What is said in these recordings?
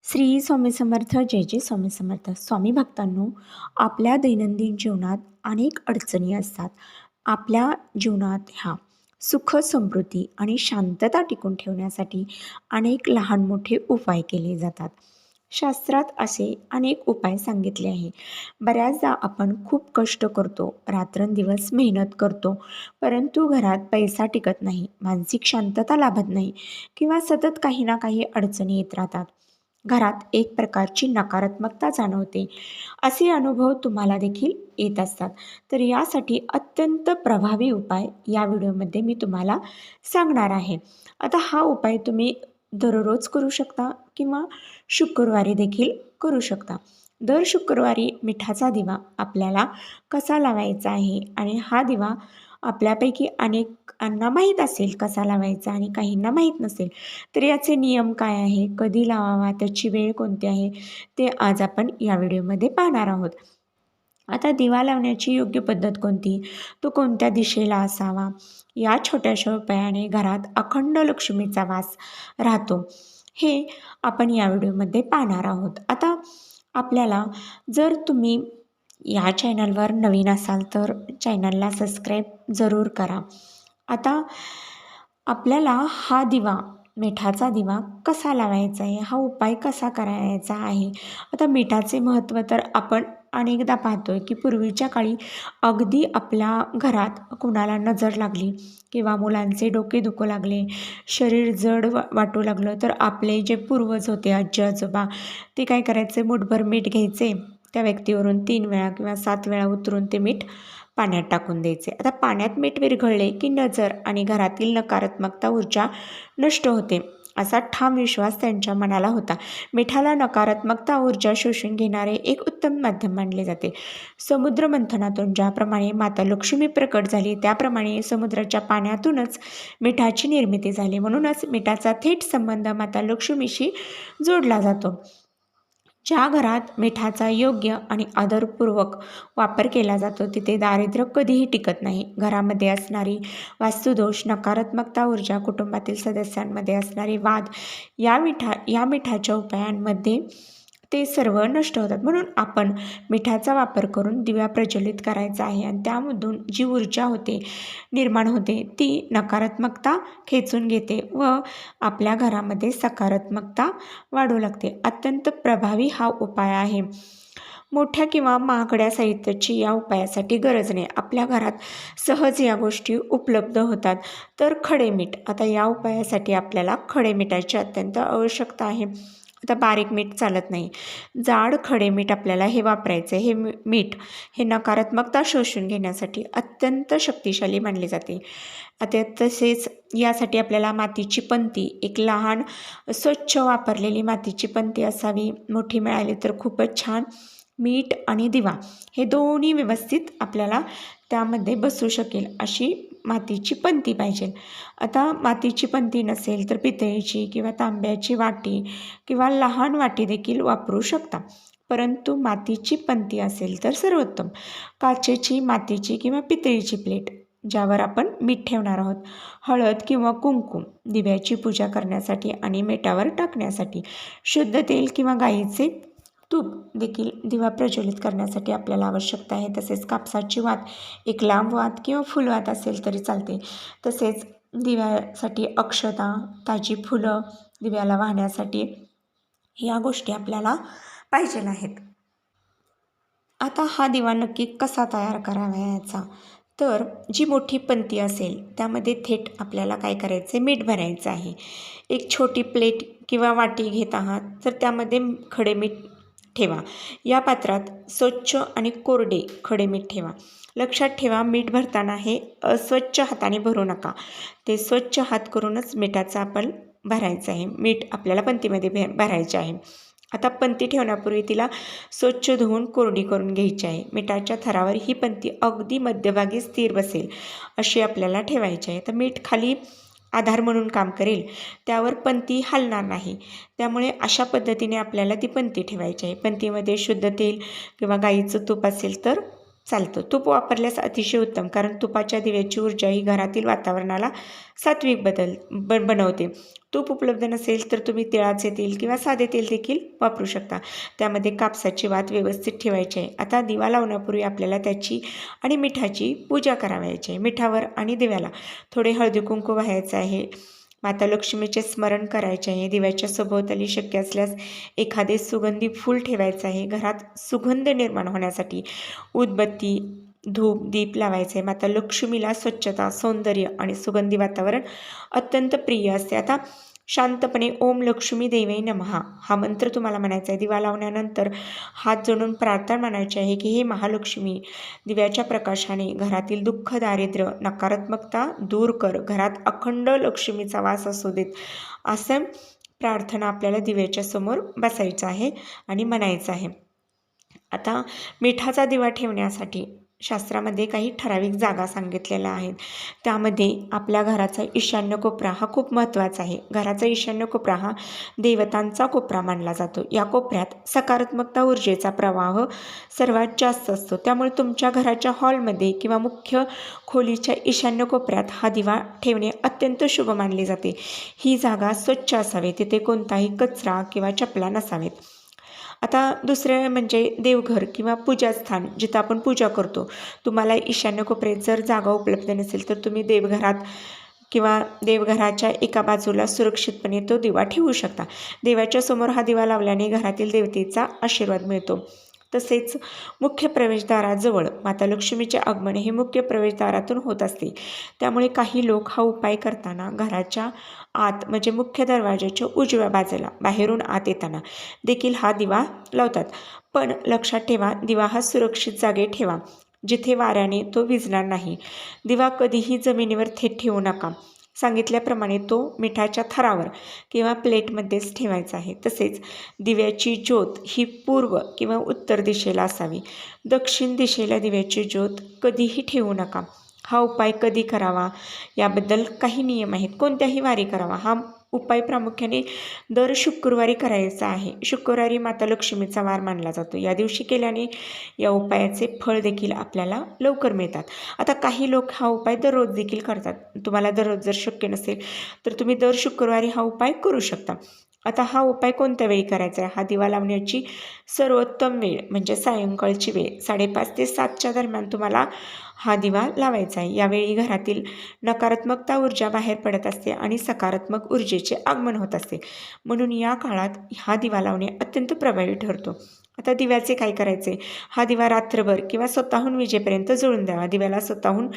श्री स्वामी समर्थ. जय जय स्वामी समर्थ. स्वामी भक्तांनो, आपल्या दैनंदिन जीवनात अनेक अडचणी असतात. आपल्या जीवनात ह्या सुख समृद्धी आणि शांतता टिकून ठेवण्यासाठी अनेक लहान मोठे उपाय केले जातात. शास्त्रात असे अनेक उपाय सांगितले आहे. बऱ्याचदा आपण खूप कष्ट करतो, रात्रंदिवस मेहनत करतो, परंतु घरात पैसा टिकत नाही, मानसिक शांतता लाभत नाही किंवा सतत काही ना काही अडचणी येत राहतात. घरात एक प्रकारची नकारात्मकता जाणवते. असे अनुभव तुम्हाला देखील येत असतात. तर यासाठी अत्यंत प्रभावी उपाय या व्हिडिओमध्ये मी तुम्हाला सांगणार आहे. आता हा उपाय तुम्ही दररोज करू शकता किंवा शुक्रवारी देखील करू शकता. दर शुक्रवारी मिठाचा दिवा आपल्याला कसा लावायचा आहे आणि हा दिवा आपल्यापैकी अनेकांना माहीत असेल कसा लावायचा आणि काहींना माहीत नसेल. तर याचे नियम काय आहे, कधी लावावा, त्याची वेळ कोणती आहे, ते आज आपण या व्हिडिओमध्ये पाहणार आहोत. आता दिवा लावण्याची योग्य पद्धत कोणती, तो कोणत्या दिशेला असावा, या छोट्याशा उपायाने घरात अखंड लक्ष्मीचा वास राहतो, हे आपण या व्हिडिओमध्ये पाहणार आहोत. आता आपल्याला जर तुम्ही या चॅनलवर नवीन असाल तर चॅनलला सबस्क्राईब जरूर करा. आता आपल्याला हा दिवा, मिठाचा दिवा कसा लावायचा आहे, हा उपाय कसा करायचा आहे. आता मिठाचे महत्त्व तर आपण अनेकदा पाहतोय की पूर्वीच्या काळी अगदी आपल्या घरात कुणाला नजर लागली किंवा मुलांचे डोके दुखू लागले, शरीर जड वाटू लागलं, तर आपले जे पूर्वज होते, आजी आजोबा, ते काय करायचे, मूठभर मीठ घ्यायचे, त्या व्यक्तीवरून 3 वेळा किंवा 7 वेळा उतरून ते मीठ पाण्यात टाकून द्यायचे. आता पाण्यात मीठ विरघळले की नजर आणि घरातील नकारात्मकता ऊर्जा नष्ट होते, असा ठाम विश्वास त्यांच्या मनाला होता. मिठाला नकारात्मकता ऊर्जा शोषून घेणारे एक उत्तम माध्यम मानले जाते. समुद्र मंथनातून ज्याप्रमाणे माता लक्ष्मी प्रकट झाली, त्याप्रमाणे समुद्राच्या पाण्यातूनच मिठाची निर्मिती झाली. म्हणूनच मिठाचा थेट संबंध माता लक्ष्मीशी जोडला जातो. ज्या घरात मिठाचा योग्य आणि आदरपूर्वक वापर केला जातो, तिथे दारिद्र्य कधीही टिकत नाही. घरामध्ये असणारी वास्तुदोष, नकारात्मकता ऊर्जा, कुटुंबातील सदस्यांमध्ये असणारे वाद, या मिठाच्या उपायांमध्ये ते सर्व नष्ट होतात. म्हणून आपण मिठाचा वापर करून दिव्या प्रज्वलित करायचा आहे आणि त्यामधून जी ऊर्जा निर्माण होते, ती नकारात्मकता खेचून घेते व आपल्या घरामध्ये सकारात्मकता वाढू लागते. अत्यंत प्रभावी हा उपाय आहे. मोठ्या किंवा महागड्या साहित्याची या उपायासाठी गरज नाही. आपल्या घरात सहज या गोष्टी उपलब्ध होतात. तर खडे मीठ, आता या उपायासाठी आपल्याला खडे मिठाची अत्यंत आवश्यकता आहे. आता बारीक मीठ चालत नाही, जाड खडे मीठ आपल्याला हे वापरायचं. हे मीठ हे नकारात्मकता शोषून घेण्यासाठी अत्यंत शक्तिशाली मानले जाते. आता तसेच यासाठी आपल्याला मातीची पंती, एक लहान स्वच्छ वापरलेली मातीची पंती असावी. मोठी मिळाली तर खूपच छान. मीठ आणि दिवा हे दोन्ही व्यवस्थित आपल्याला त्यामध्ये बसू शकेल अशी मातीची पंती पाहिजे. आता मातीची पंती नसेल तर पितळेची किंवा तांब्याची वाटी किंवा लहान वाटी देखील वापरू शकता, परंतु मातीची पंती असेल तर सर्वोत्तम. काचेची, मातीची किंवा पितळीची प्लेट ज्यावर आपण मीठ ठेवणार आहोत. हळद किंवा कुंकू दिव्याची पूजा करण्यासाठी आणि मिठावर टाकण्यासाठी. शुद्ध तेल किंवा गाईचे तूप देखील दिवा प्रज्वलित करण्यासाठी आपल्याला आवश्यकता आहे. तसेच कापसाची वात, एक लांब वात किंवा फुलवात असेल तरी चालते. तसेच दिव्यासाठी अक्षता, ताजी फुलं दिव्याला वाहण्यासाठी या गोष्टी आपल्याला पाहिजे आहेत. आता हा दिवा नक्की कसा तयार करावा याचा, तर जी मोठी पंती असेल त्यामध्ये थेट आपल्याला काय करायचं आहे, मीठ भरायचं आहे. एक छोटी प्लेट किंवा वाटी घेत आहात तर त्यामध्ये खडे मीठ ठेवा. या पात्रात स्वच्छ आणि कोरडे खडे मीठ ठेवा. लक्षात ठेवा, मीठ भरताना हे अस्वच्छ हाताने भरू नका. ते स्वच्छ हात करूनच मिठाचा आपण भरायचं आहे. मीठ आपल्याला पंतीमध्ये भरायचे आहे. आता पंती ठेवण्यापूर्वी तिला स्वच्छ धुवून कोरडी करून घ्यायची आहे. मिठाच्या थरावर ही पंती अगदी मध्यभागी स्थिर बसेल अशी आपल्याला ठेवायची आहे. तर मीठ खाली आधार म्हणून काम करेल, त्यावर पंती हलणार नाही. त्यामुळे अशा पद्धतीने आपल्याला ती पंती ठेवायची आहे. पंतीमध्ये शुद्ध तेल किंवा गाईचं तूप असेल तर चालतं. तूप वापरल्यास अतिशय उत्तम, कारण तुपाच्या दिव्याची ऊर्जा ही घरातील वातावरणाला सात्विक बनवते. तूप उपलब्ध नसेल तर तुम्ही तिळाचे तेल किंवा साधे तेल देखील वापरू शकता. त्यामध्ये कापसाची वात व्यवस्थित ठेवायची आहे. आता दिवा लावण्यापूर्वी आपल्याला त्याची आणि मिठाची पूजा करावयाची आहे. मिठावर आणि दिव्याला थोडे हळदी कुंकू वाहायचं आहे. माता लक्ष्मीचे स्मरण करायचे आहे. दिव्याच्या सभोवताली शक्य असल्यास एखादे सुगंधी फूल ठेवायचं आहे. घरात सुगंध निर्माण होण्यासाठी उदबत्ती, धूप, दीप लावायचे आहे. माता लक्ष्मीला स्वच्छता, सौंदर्य आणि सुगंधी वातावरण अत्यंत प्रिय असते. आता शांतपणे ओम लक्ष्मी देवी नमः हा मंत्र तुम्हाला म्हणायचा आहे. दिवा लावण्यानंतर हात जोडून प्रार्थना म्हणायची आहे की हे महालक्ष्मी, दिव्याच्या प्रकाशाने घरातील दुःख, दारिद्र्य, नकारात्मकता दूर कर. घरात अखंड लक्ष्मीचा वास असू देत. असं प्रार्थना आपल्याला दिव्याच्या समोर बसायचं आहे आणि म्हणायचं आहे. आता मिठाचा दिवा ठेवण्यासाठी शास्त्रामध्ये काही ठराविक जागा सांगितलेल्या आहेत. त्यामध्ये आपल्या घराचा ईशान्य कोपरा हा खूप महत्त्वाचा आहे. घराचा ईशान्य कोपरा हा देवतांचा कोपरा मानला जातो. या कोपऱ्यात सकारात्मकता ऊर्जेचा प्रवाह सर्वात जास्त असतो. त्यामुळे तुमच्या घराच्या हॉलमध्ये किंवा मुख्य खोलीच्या ईशान्य कोपऱ्यात हा दिवा ठेवणे अत्यंत शुभ मानले जाते. ही जागा स्वच्छ असावी, तिथे कोणताही कचरा किंवा चपला नसावेत. आता दुसरे म्हणजे देवघर किंवा पूजास्थान, जिथं आपण पूजा करतो. तुम्हाला ईशान्य कोपऱ्यात जर जागा उपलब्ध नसेल तर तुम्ही देवघरात किंवा देवघराच्या एका बाजूला सुरक्षितपणे तो दिवा ठेवू शकता. देवाच्या समोर हा दिवा लावल्याने घरातील देवतेचा आशीर्वाद मिळतो. तसेच मुख्य प्रवेशद्वाराजवळ माता लक्ष्मीचे आगमन हे मुख्य प्रवेशद्वारातून होत असते. त्यामुळे काही लोक हा उपाय करताना घराच्या आत म्हणजे मुख्य दरवाजाच्या उजव्या बाजूला बाहेरून आत येताना देखील हा दिवा लावतात. पण लक्षात ठेवा, दिवा हा सुरक्षित जागी ठेवा, जिथे वाऱ्याने तो विझणार नाही. दिवा कधीही जमिनीवर थेट ठेवू नका. सांगितल्याप्रमाणे तो मिठाच्या थरावर किंवा प्लेटमध्येच ठेवायचा आहे. तसेच दिव्याची ज्योत ही पूर्व किंवा उत्तर दिशेला असावी. दक्षिण दिशेला दिव्याची ज्योत कधीही ठेवू नका. हा उपाय कधी करावा याबद्दल काही नियम आहेत. कोणत्याही वारी करावा. हा उपाय प्रामुख्याने दर शुक्रवारी करायचा आहे. शुक्रवारी माता लक्ष्मीचा वार मानला जातो. या दिवशी केल्याने या उपायाचे फळ देखील आपल्याला लवकर मिळतात. आता काही लोक हा उपाय दररोज देखील करतात. तुम्हाला दररोज जर शक्य नसेल तर तुम्ही दर शुक्रवारी हा उपाय करू शकता. आता हा उपाय कोणत्या वेळी करायचा आहे? हा दिवा लावण्याची सर्वोत्तम वेळ म्हणजे सायंकाळची वेळ 5:30 ते 7च्या दरम्यान तुम्हाला हा दिवा लावायचा आहे. यावेळी घरातील नकारात्मकता ऊर्जा बाहेर पडत असते आणि सकारात्मक ऊर्जेचे आगमन होत असते. म्हणून या काळात हा दिवा लावणे अत्यंत प्रभावी ठरतो. आता दिव्याचे काय करायचे? हा दिवा रात्रभर किंवा स्वतःहून विजेपर्यंत जळून द्यावा. दिव्याला स्वतःहून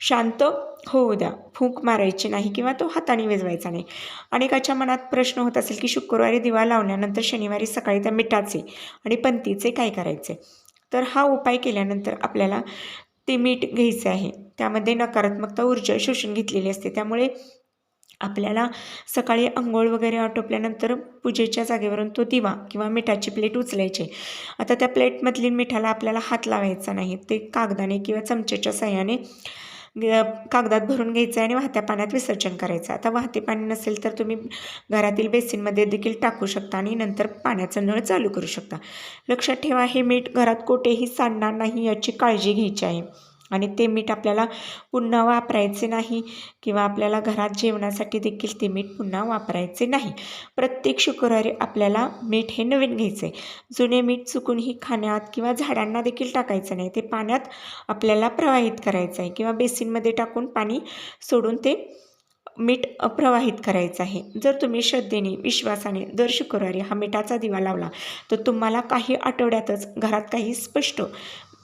शांत होऊ द्या. फूंक मारायची नाही किंवा तो हाताने विझवायचा नाही. अनेकाच्या मनात प्रश्न होत असेल की शुक्रवारी दिवा लावल्यानंतर शनिवारी सकाळी त्या मिठाचे आणि पंथीचे काय करायचे? तर हा उपाय केल्यानंतर आपल्याला ते मीठ घ्यायचे आहे. त्यामध्ये नकारात्मकता ऊर्जा शोषून घेतलेली असते. त्यामुळे आपल्याला सकाळी अंघोळ वगैरे आटोपल्यानंतर पूजेच्या जागेवरून तो दिवा किंवा मिठाची प्लेट उचलायची. आता त्या प्लेटमधली मिठाला आपल्याला हात लावायचा नाही. ते कागदाने किंवा चमच्याच्या साहाय्याने कागदात भरून घ्यायचं आणि वाहत्या पाण्यात विसर्जन करायचं. आता वाहते पाणी नसेल तर तुम्ही घरातील बेसिनमध्ये देखील टाकू शकता आणि नंतर पाण्याचा नळ चालू करू शकता. लक्षात ठेवा, हे मीठ घरात कुठेही सांडणार नाही याची काळजी घ्यायची आहे. आणि ते मीठ आपल्याला पुन्हा वापरायचे नाही किंवा आपल्याला घरात जेवणासाठी देखील ते मीठ पुन्हा वापरायचे नाही. प्रत्येक शुक्रवारी आपल्याला मीठ हे नवीन घ्यायचं आहे. जुने मीठ चुकूनही खाण्यात किंवा झाडांना देखील टाकायचं नाही. ते पाण्यात आपल्याला प्रवाहित करायचं आहे किंवा बेसिनमध्ये टाकून पाणी सोडून ते मीठ प्रवाहित करायचं आहे. जर तुम्ही श्रद्धेने, विश्वासाने दर शुक्रवारी हा मिठाचा दिवा लावला तर तुम्हाला काही आठवड्यातच घरात काही स्पष्ट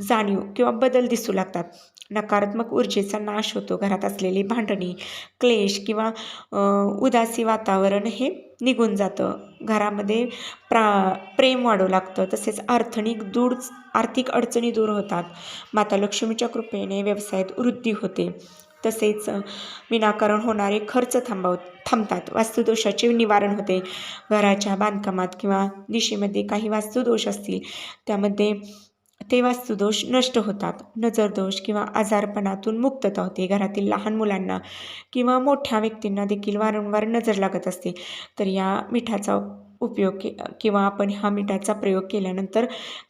जाणीव किंवा बदल दिसू लागतात. नकारात्मक ऊर्जेचा नाश होतो. घरात असलेली भांडणी, क्लेश किंवा उदासी वातावरण हे निघून जातं. घरामध्ये प्रेम वाढू लागतं. तसेच आर्थिक अडचणी दूर होतात. माता लक्ष्मीच्या कृपेने व्यवसायात वृद्धी होते. तसेच विनाकारण होणारे खर्च थांबतात. वास्तुदोषाचे निवारण होते. घराच्या बांधकामात किंवा दिशेमध्ये काही वास्तुदोष असतील त्यामध्ये ते वास्तुदोष नष्ट होतात. नजरदोष किंवा आजारपणातून मुक्तता होते. घरातील लहान मुलांना किंवा मोठ्या व्यक्तींना देखील वारंवार नजर लागत असते. तर या मिठाचा उपयोग किंवा आपण हा मीठाचा प्रयोग केल्यानंतर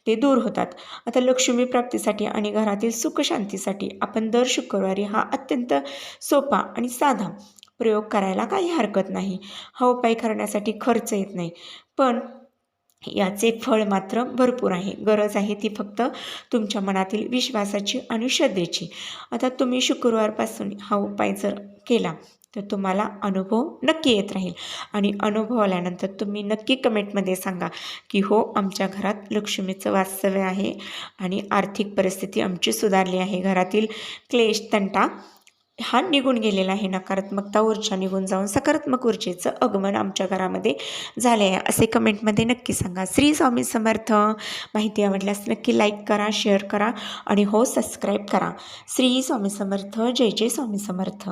ते दूर होतात. आता लक्ष्मी प्राप्तीसाठी आणि घरातील सुखशांतीसाठी आपण दर शुक्रवारी हा अत्यंत सोपा आणि साधा प्रयोग करायला काही हरकत नाही. हा उपाय करण्यासाठी खर्च येत नाही, पण याचे फळ मात्र भरपूर आहे. गरज आहे ती फक्त तुमच्या मनातील विश्वासाची आणि श्रद्धेची. आता तुम्ही शुक्रवारपासून हा उपाय जर केला तर तुम्हाला अनुभव नक्की येत राहील आणि अनुभव आल्यानंतर तुम्ही नक्की कमेंटमध्ये सांगा की हो, आमच्या घरात लक्ष्मीचं वास्तव्य आहे आणि आर्थिक परिस्थिती आमची सुधारली आहे. घरातील क्लेश, तंटा हा निघून गेलेला आहे. नकारात्मकता ऊर्जा निघून जाऊन सकारात्मक ऊर्जेचं आगमन आमच्या घरामध्ये झाले आहे, असे कमेंटमध्ये नक्की सांगा. श्री स्वामी समर्थ. माहिती आवडल्यास नक्की लाईक करा, शेअर करा आणि हो, सबस्क्राईब करा. श्री स्वामी समर्थ. जय जय स्वामी समर्थ.